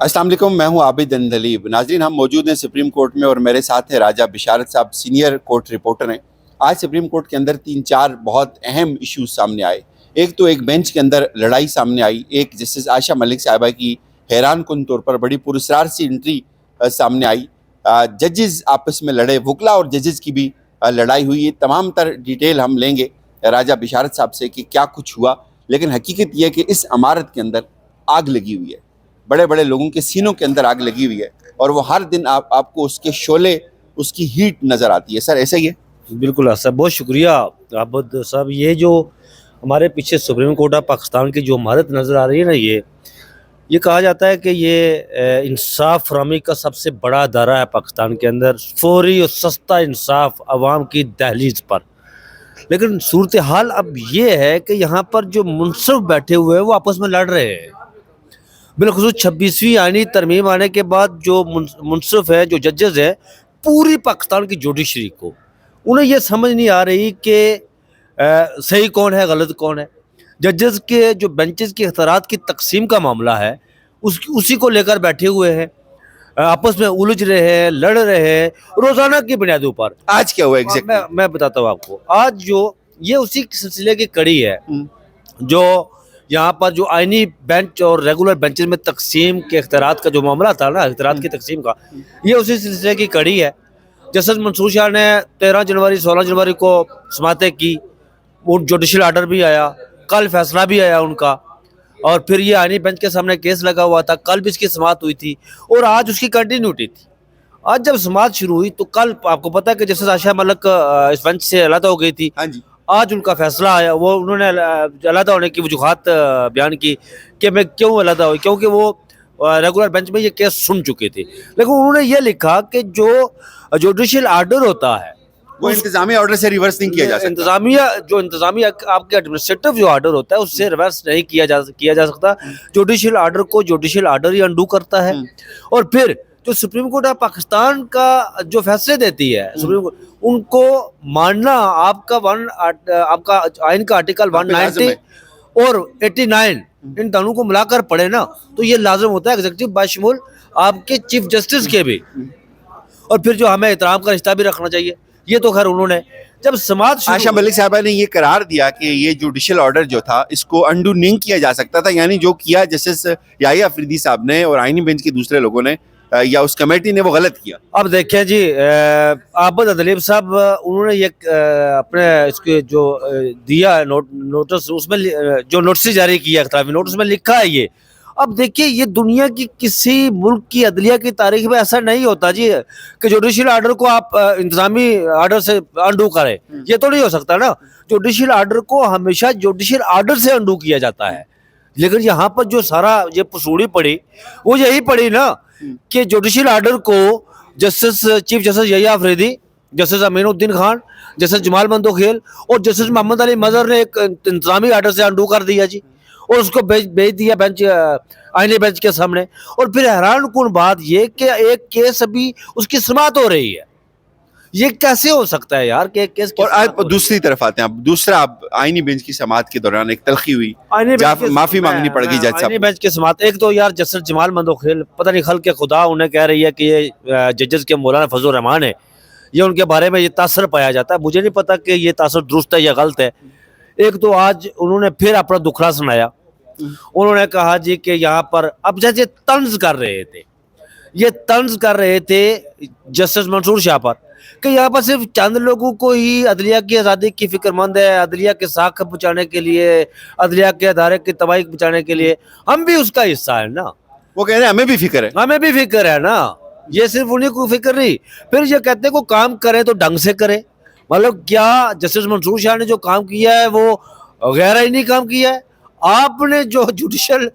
अस्सलाम वालेकुम, मैं हूं आबिद अंदलीब। नाज़रीन, हम मौजूद हैं सुप्रीम कोर्ट में और मेरे साथ हैं राजा बिशारत साहब, सीनियर कोर्ट रिपोर्टर हैं। आज सुप्रीम कोर्ट के अंदर 3-4 बहुत अहम इश्यूज सामने आए। एक बेंच के अंदर लड़ाई सामने आई। एक जस्टिस आयशा मलिक साहिबा की हैरान कुन तौर पर बड़ी पुरस्कार सी एंट्री सामने आई। जजेस आपस में लड़े, वकला और जजेस की भी लड़ाई हुई। ये तमाम तर डिटेल हम लेंगे राजा बिशारत साहब से कि क्या कुछ हुआ। लेकिन हकीकत यह है कि इस इमारत के अंदर आग लगी हुई है, बड़े बड़े लोगों के सीनों के अंदर आग लगी हुई है और वो हर दिन आपको उसके शोले, उसकी हीट नज़र आती है। सर, ऐसा ही है? बिल्कुल सर, बहुत शुक्रिया आबद साहब। ये जो हमारे पीछे सुप्रीम कोर्ट ऑफ पाकिस्तान की जो इमारत नज़र आ रही है ना, ये कहा जाता है कि ये इंसाफ फराहमी का सबसे बड़ा अदारा है पाकिस्तान के अंदर। फौरी और सस्ता इंसाफ आवाम की दहलीज पर। लेकिन सूरत हाल अब ये है कि यहाँ पर जो मुनसिफ बैठे हुए हैं वो आपस में लड़ रहे हैं। बिलखुसूस 26वीं आईनी तरमीम आने के बाद जो मुनसिफ है, जो जजेस है, पूरी पाकिस्तान की जुडिशरी को उन्हें यह समझ नहीं आ रही कि सही कौन है, गलत कौन है। जजेस के जो बेंचेस के इख्तियारात की तकसीम का मामला है, उसी को लेकर बैठे हुए हैं, आपस में उलझ रहे हैं, लड़ रहे हैं रोजाना की बुनियादों पर। आज क्या हुआ एग्जैक्टली? मैं बताता हूँ आपको। आज जो ये उसी सिलसिले की कड़ी है जो यहाँ पर जो आईनी बेंच और रेगुलर बेंचेस में तकसीम के इख्तियारात का जो मामला था ना, इख्तियारात की तकसीम का, ये उसी सिलसिले की कड़ी है। जस्टिस मंसूर शाह ने 13 जनवरी 16 जनवरी को समातें की, वो जुडिशल आर्डर भी आया, कल फैसला भी आया उनका, और फिर ये आईनी बेंच के सामने केस लगा हुआ था, कल भी इसकी समात हुई थी और आज उसकी कंटिन्यूटी थी। आज जब समात शुरू हुई तो कल आपको पता है कि जस्टिस आयशा मलिक इस बेंच से अलग हो गई थी। हाँ जी। आज उनका फैसला आया, वो उन्होंने अलग होने की वजूहात बयान की कि मैं क्यों अलग हुई, क्योंकि वो रेगुलर बेंच में ये केस सुन चुके थे। लेकिन उन्होंने ये लिखा कि जो जुडिशियल आर्डर होता है वो इंतजामिया ऑर्डर से रिवर्स नहीं किया जा सकता। इंतजामिया आपके एडमिनिस्ट्रेटिव जो आर्डर होता है उससे रिवर्स नहीं किया जा सकता। जुडिशियल आर्डर को जुडिशियल आर्डर ही अंडू करता है। और फिर जो सुप्रीम कोर्ट ऑफ पाकिस्तान का जो फैसले देती है सुप्रीम कोर्ट, उनको मानना आपका आइन का आर्टिकल 190 और 89 इन दोनों को मिलाकर पढ़े ना, तो ये लाजिम होता है एग्जीक्यूटिव बाशमूल आपके चीफ जस्टिस के भी। और फिर जो हमें एहतराम का रिश्ता भी रखना चाहिए, ये तो खैर उन्होंने जब समाज आयशा मलिक साहबा ने ये करार दिया कि ये जुडिशियल ऑर्डर जो था इसको अंडू नहीं किया जा सकता था, यानी जो किया जस्टिस याहिया अफरीदी साहब ने और आईनी बेंच के दूसरे लोगों ने या उस कमेटी ने वो गलत किया। अब देखिए जी, आबिद अदलीब साहब उन्होंने ये अपने इसके जो दिया नोटिस, उसमें जो नोटिस जारी किया नोटिस में लिखा है ये। अब देखिए, ये दुनिया की किसी मुल्क की अदलिया की तारीख में ऐसा नहीं होता जी कि जुडिशियल आर्डर को आप इंतजामी आर्डर से अंडू करें। ये तो नहीं हो सकता ना। जुडिशियल आर्डर को हमेशा जुडिशियल आर्डर से अंडू किया जाता है। लेकिन यहाँ पर जो सारा ये पसूड़ी पड़ी वो यही पड़ी ना कि जुडिशियल आर्डर को chief justice Yahya Afridi, justice Aminuddin Khan, justice Jamal Mandokhel और जस्टिस मोहम्मद अली मजहर ने एक इंतजामी आर्डर से अंडू कर दिया जी, और उसको भेज दिया बेंच, आईनी बेंच के सामने। और फिर हैरान कुन बात ये कि एक केस अभी उसकी समात हो रही है। ये कैसे हो सकता है यार कि एक केस। और आप दूसरी तरफ आते हैं, आप दूसरा आप आईनी बेंच की समात के दौरान एक तलखी हुई, माफी मांगनी पड़ गई जज साहब। आईनी बेंच की समात, एक तो यार जस्टिस जमाल मंदोखेल, पता नहीं खल के खुदा उन्हें कह रही है कि ये जजेस के मौलाना फजल रहमान है, ये उनके बारे में ये तासर पाया जाता है। मुझे नहीं पता कि ये तासर दुरुस्त है या गलत है। एक तो आज उन्होंने फिर अपना दुखड़ा सुनाया। उन्होंने कहा जी कि यहाँ पर अब जैसे तंज कर रहे थे, ये तंज कर रहे थे जस्टिस मंसूर शाह पर कि यहाँ पर सिर्फ चंद लोगों को ही अदलिया की आज़ादी की फिक्रमंद है, अदलिया के साख बचाने के लिए, अदलिया के अदारे की तबाही बचाने के लिए हम भी उसका हिस्सा है ना। वो कह रहे हैं हमें भी फिक्र है, हमें भी फिक्र है ना। ये सिर्फ उन्हीं को फिक्र नहीं, फिर ये कहते हैं को काम करें तो ढंग से करें। मतलब क्या जस्टिस मंसूर शाह ने जो काम किया है वो गैर आईनी काम किया है? आपने जो जुडिशियल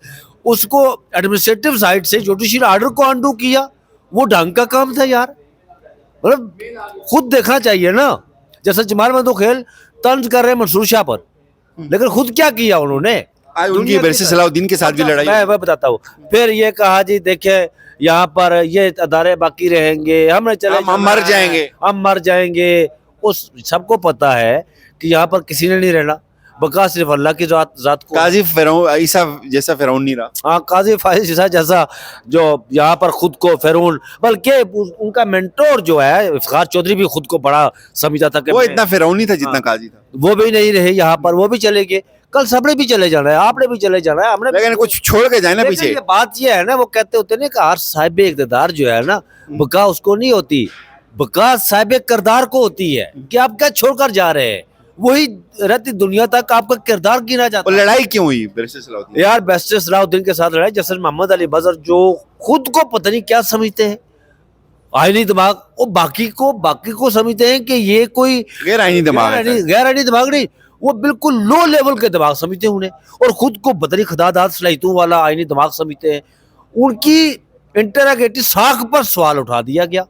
उसको एडमिनिस्ट्रेटिव साइड से जुडिशियल आर्डर को अंडू किया, वो ढंग का काम था यार। मतलब खुद देखना चाहिए ना। जैसे जमाल मंदोखेल तंज कर रहे हैं मंसूर शाह पर, लेकिन खुद क्या किया उन्होंने? उनकी वैसे सलाउद्दीन के साथ भी लड़ाई। मैं बताता हूँ। फिर ये कहा जी देखे यहाँ पर ये अदारे बाकी रहेंगे, हम मर जाएंगे। उस सबको पता है कि यहाँ पर किसी ने नहीं रहना। बका सिर्फ अल्लाह की जात को। काजी फिरौन ईसा जैसा फिरौन नहीं रहा। हाँ, काजी फाइज ईसा जैसा जो यहाँ पर खुद को फिरौन, बल्कि उनका मेंटोर जो है इफ्तिखार चौधरी भी खुद को बड़ा समझता था कि वो इतना फिरौनी था जितना हाँ। काजी था। वो भी नहीं रहे यहाँ पर, वो भी चले गए। कल सबने भी चले जाना है, आपने भी चले जाना है, हमने भी। लेकिन कुछ छोड़ के जाए ना लेकिन पीछे। ये बात ये है ना, वो कहते होते ना कि हर साहिब इक़्तिदार जो है ना, बका उसको नहीं होती, बका साहिब किरदार को होती है कि आप क्या छोड़कर जा रहे हैं। वही रहती दुनिया तक आपका किरदार गिना जाता और है। लड़ाई क्यों हुई बैरिस्टर सलाउद्दीन? यार बैरिस्टर सलाउद्दीन के साथ लड़ाई, जैसे मोहम्मद अली बजर जो खुद को पता नहीं क्या समझते हैं, आईनी दिमाग, वो बाकी को समझते हैं कि ये कोई गैर आईनी दिमाग है। गैर आईनी दिमाग नहीं, वो बिल्कुल लो लेवल के दिमाग समझते हैं उन्हें, और खुद को बदरी खदादात सलाहियतों वाला आईनी दिमाग समझते हैं। उनकी इंटरोगेटिव साख पर सवाल उठा दिया गया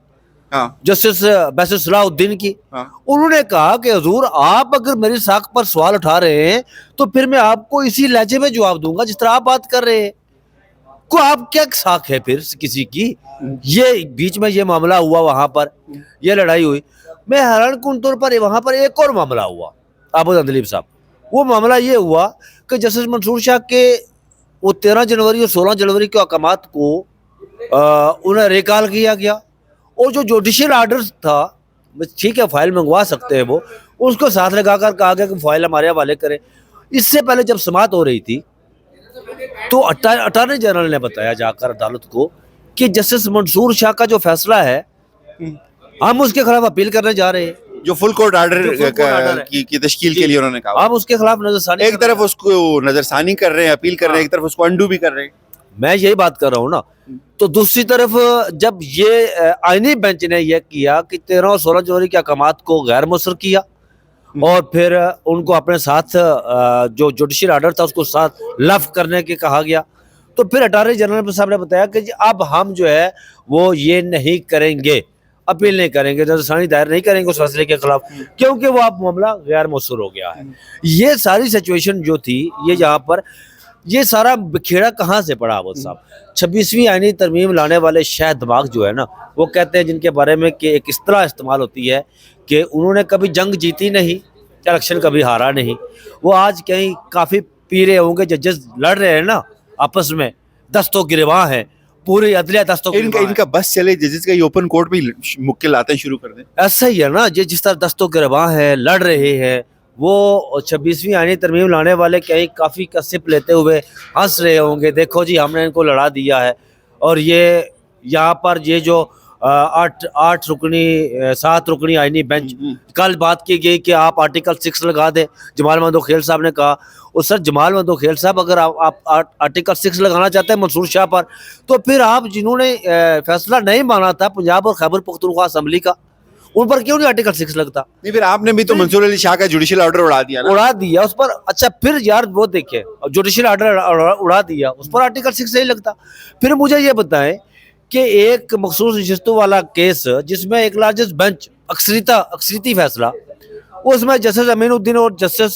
हाँ जस्टिस बैरिस्टर सलाउद्दीन की। हाँ। उन्होंने कहा कि हुजूर आप अगर मेरी साख पर सवाल उठा रहे हैं तो फिर मैं आपको इसी लहजे में जवाब दूंगा जिस तरह आप बात कर रहे हैं। को आप क्या साख है फिर किसी की? ये बीच में ये मामला हुआ, वहां पर ये लड़ाई हुई। मैं हैरान कुन तौर पर वहां पर एक और मामला हुआ आबद अंदलीब साहब। वो मामला ये हुआ कि जस्टिस मंसूर शाह के वो 13 जनवरी और 16 जनवरी के अहकामात को उन्हें रिकॉल किया गया, और जो जुडिशियल आर्डर था, ठीक है फाइल मंगवा सकते हैं वो, उसको साथ लगाकर कहा गया कि फाइल हमारे हवाले करें। इससे पहले जब समाअत हो रही थी तो अटॉर्नी जनरल ने बताया जाकर अदालत को कि जस्टिस मंसूर शाह का जो फैसला है हम उसके खिलाफ अपील करने जा रहे हैं। जो फुल कोर्ट जो full court order है। की तश्कील के लिए उन्होंने कहा। हम उसके खिलाफ नजरसानी एक तरफ उसको नजरसानी कर रहे हैं, अपील कर रहे हैं, एक तरफ उसको अंडू भी कर रहे हैं। मैं यही बात कर रहा हूँ ना। तो दूसरी तरफ जब ये आईनी बेंच ने यह किया कि 13 और 16 जनवरी के अहकामात को गैर मुसर किया, और फिर उनको अपने साथ जो जुडिशियल आर्डर था उसको साथ लफ करने के कहा गया, तो फिर अटॉर्नी जनरल साहब ने बताया कि अब हम जो है वो ये नहीं करेंगे, अपील नहीं करेंगे, नजरसानी दायर नहीं करेंगे उस फैसले के खिलाफ, क्योंकि वो अब मामला गैर मुसर हो गया है। ये सारी सिचुएशन जो थी, ये यहाँ पर ये सारा बिखेड़ा कहाँ से पड़ा आबद साहब? 26वीं आईनी तरमीम लाने वाले शाह दिमाग जो है ना, वो कहते हैं जिनके बारे में कि एक इस तरह इस्तेमाल होती है कि उन्होंने कभी जंग जीती नहीं, इलेक्शन कभी हारा नहीं, वो आज कहीं काफ़ी पी रहे होंगे, जजेस लड़ रहे हैं ना आपस में, दस्तों गिरवां है, पूरी अदलिया दस्तों इनका बस चले जजेस का ये ओपन कोर्ट भी मुक्के लाते शुरू कर दें। ऐसा ही है ना, ये जिस तरह दस्तों गिरवां है, लड़ रहे हैं, वो 26वीं आईनी तरमीम लाने वाले कहीं काफ़ी कसिप लेते हुए हंस रहे होंगे, देखो जी हमने इनको लड़ा दिया है। और ये यहाँ पर ये जो 7 रुकनी आईनी बेंच, कल बात की गई कि आप आर्टिकल 6 लगा दें, जमाल मंदोखेल साहब ने कहा। और सर जमाल मंदोखेल साहब, अगर आप आर्टिकल 6 लगाना चाहते हैं मंसूर शाह पर, तो फिर आप जिन्होंने फैसला नहीं माना था पंजाब और खैबर पख्तूनख्वा असम्बली का, उन पर क्यों नहीं आर्टिकल 6 लगता? नहीं, फिर आपने भी तो मंसूर अली शाह का जुडिशियल ऑर्डर उड़ा दिया ना। उड़ा दिया उस पर। अच्छा फिर यार वो देखिए, जुडिशियल ऑर्डर उड़ा दिया, उस पर आर्टिकल 6 नहीं लगता। फिर मुझे ये बताएं कि एक मखसूस नशिस्तों वाला केस जिसमें एक लार्जेस्ट बेंच अक्सरीती फैसला, उसमें जस्टिस अमीनुद्दीन और जस्टिस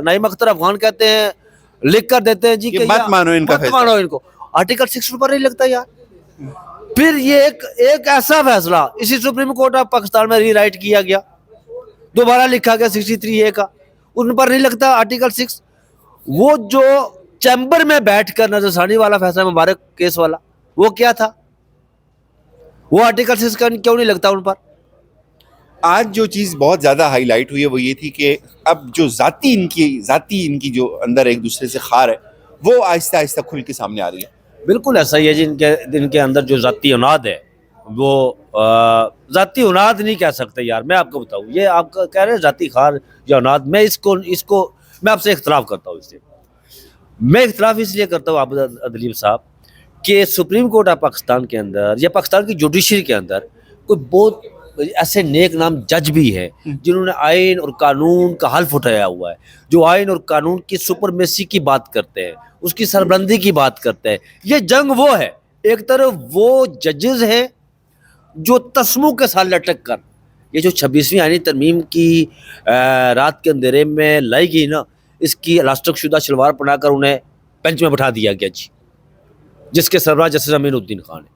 नईम अख्तर अफगान कहते हैं, लिख कर देते हैं जी कि मत मानो इनका फैसला, मत मानो इनको, आर्टिकल 6 पर नहीं लगता यार। फिर ये एक ऐसा फैसला इसी सुप्रीम कोर्ट ऑफ पाकिस्तान में रीराइट किया गया, दोबारा लिखा गया 63A का, उन पर नहीं लगता आर्टिकल 6। वो जो चैम्बर में बैठकर नजरसानी वाला फैसला मुबारक केस वाला, वो क्या था? वो आर्टिकल 6 का क्यों नहीं लगता उन पर? आज जो चीज़ बहुत ज़्यादा हाईलाइट हुई है वो ये थी कि अब जो जाती इनकी जो अंदर एक दूसरे से खार है, वो आहिस्ता आहिस्ता खुल के सामने आ रही है। बिल्कुल ऐसा ही है, जिनके अंदर जो जाती औनाद है, वो जाती औनाद नहीं कह सकते यार। मैं आपको बताऊँ, ये आप कह रहे हैं जाती खार या औनाद, मैं इसको मैं आपसे इख्तलाफ करता हूँ। इससे मैं इख्तलाफ इसलिए करता हूँ आबद अदलीब साहब कि सुप्रीम कोर्ट ऑफ पाकिस्तान के अंदर या पाकिस्तान की जुडिशरी के अंदर कोई बहुत ऐसे नेक नाम जज भी है जिन्होंने आइन और कानून का हल्फ उठाया हुआ है, जो आइन और कानून की सुपरमेसी की बात करते हैं, उसकी सरबलंदी की बात करते हैं। ये जंग वो है, एक तरफ वो जजेस हैं जो तस्मों के साथ लटक कर, ये जो 26वीं आईनी तरमीम की रात के अंधेरे में लाई गई ना, इसकी इलास्टिक शुदा शलवार पहनाकर उन्हें बेंच में बैठा दिया गया जी, जिसके सरबराह जस्टिस अमीनुद्दीन खान है।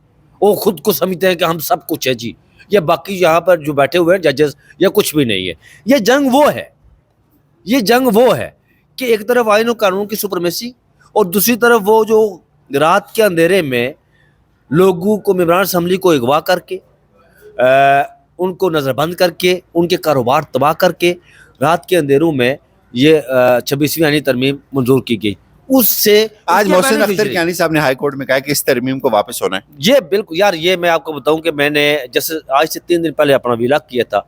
वो खुद को समझते हैं कि हम सब कुछ है जी, ये बाकी यहाँ पर जो बैठे हुए हैं जजेस, ये कुछ भी नहीं है। ये जंग वो है कि एक तरफ आईन और कानून की सुपरमेसी और दूसरी तरफ वो जो रात के अंधेरे में लोगों को, मेंबरान असम्बली को अगवा करके, उनको नज़रबंद करके, उनके कारोबार तबाह करके रात के अंधेरों में ये 26वीं आईनी तरमीम मंजूर की गई। उससे आज उसके मोहसिन अख्तर beneficiary- कियानी साहब ने हाई कोर्ट में कहा कि इस तरमीम को वापस होना है। ये बिल्कुल यार, ये मैं आपको बताऊं कि मैंने जैसे आज से 3 दिन पहले अपना विलाग किया था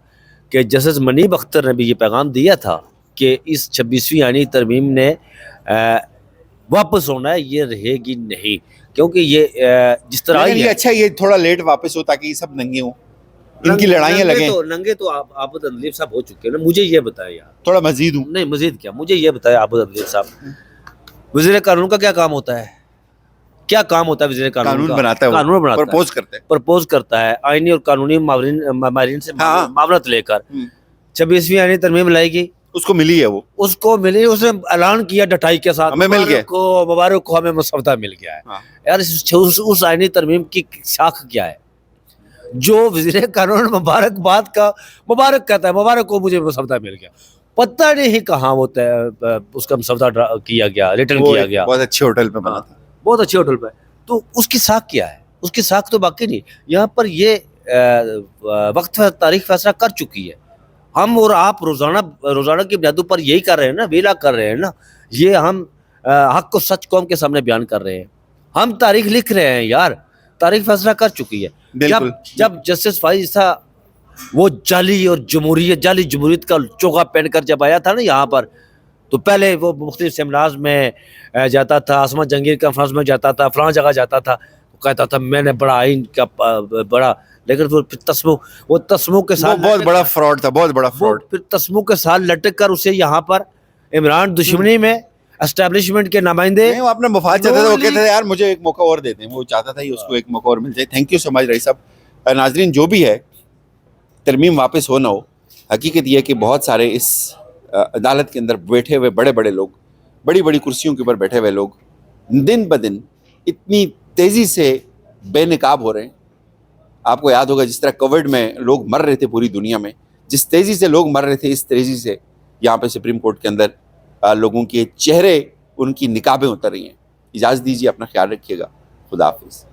कि जस्टिस मनीब अख्तर ने भी ये पैगाम दिया था कि इस 26वीं आईनी तरमीम ने वापस होना है, ये रहेगी नहीं, क्योंकि ये जिस तरह लेकिन आई ये है, अच्छा, ये थोड़ा लेट वापस हो ताकि ये सब नंगे हों, इनकी लड़ाइयाँ लगे। नंगे तो आबद अदलीब साहब हो चुके हैं ना। मुझे ये बताया यार, थोड़ा मजीद हूँ। नहीं मजीद क्या, मुझे ये बताया आबद अदलीब साहब, वज़ीर कानून का क्या काम होता है? क्या काम होता है वज़ीर कानून का? बनाता है, कानून बनाता है, प्रपोज करते हैं। प्रपोज करता है, आईनी और कानूनी मावरीन से हाँ। मामलत लेकर 26वीं आईनी तरमीम लाई गई, उसको मिली है वो। उसको मिली, उसने ऐलान किया डटाई के साथ, हमें मिल गया। मुबारक को हमें मसौदा मिल गया है। हाँ। यार उस आईनी तरमीम की शाख क्या है जो वज़ीर कानून मुबारकबाद का मुबारक कहता है, मुबारक को मुझे मसौदा मिल गया, पता नहीं कहाँ होता है उसका मसौदा किया गया, रिटर्न वो किया एक गया, बहुत अच्छे होटल पे बना था। बहुत अच्छे होटल पे। तो उसकी साख क्या है? उसकी साख तो बाकी नहीं। यहाँ पर ये वक्त तारीख फैसला कर चुकी है। हम और आप रोजाना की बुनियादों पर यही कर रहे हैं ना, वेला कर रहे हैं ना। ये हम हक को सच कौम के सामने बयान कर रहे हैं। हम तारीख लिख रहे हैं यार, तारीख फैसला कर चुकी है। बिल्कुल। जब जस्टिस फाइज था, वो जाली जमहूरियत का चोगा पहनकर जब आया था ना यहाँ पर, तो पहले वो मुख्तलिफ सेमिनार्स में जाता था, आसमा जंगीर कॉन्फ्रेंस में जाता था, फलां जगह जाता था, वो कहता था मैंने बड़ा आइन का बड़ा, लेकिन फिर तस्मों के साथ बहुत बड़ा फ्रॉड था, बहुत बड़ा फ्रॉड। फिर तस्मों के साथ लटक कर उसे यहाँ पर इमरान दुश्मनी में एस्टेब्लिशमेंट के नुमाइंदे, नहीं, वो अपना मफाद चाहता था। वो कहते थे यार मुझे एक मौका और देते हैं, वो चाहता था ही उसको एक मौका और मिल जाए। Thank you so much rice साहब। नाजरीन, जो भी है तरमीम वापस हो ना हो, हकीकत यह है कि बहुत सारे इस अदालत के अंदर बैठे हुए बड़े बड़े लोग, बड़ी बड़ी कुर्सियों के ऊपर बैठे हुए लोग दिन ब दिन इतनी तेज़ी से बेनकाब हो रहे हैं। आपको याद होगा जिस तरह कोविड में लोग मर रहे थे पूरी दुनिया में, जिस तेज़ी से लोग मर रहे थे, इस तेज़ी से यहाँ पे सुप्रीम कोर्ट के अंदर लोगों के चेहरे, उनकी निकाबें उतर रही हैं। इजाज़त दीजिए, अपना ख्याल रखिएगा। खुदा हाफिज़।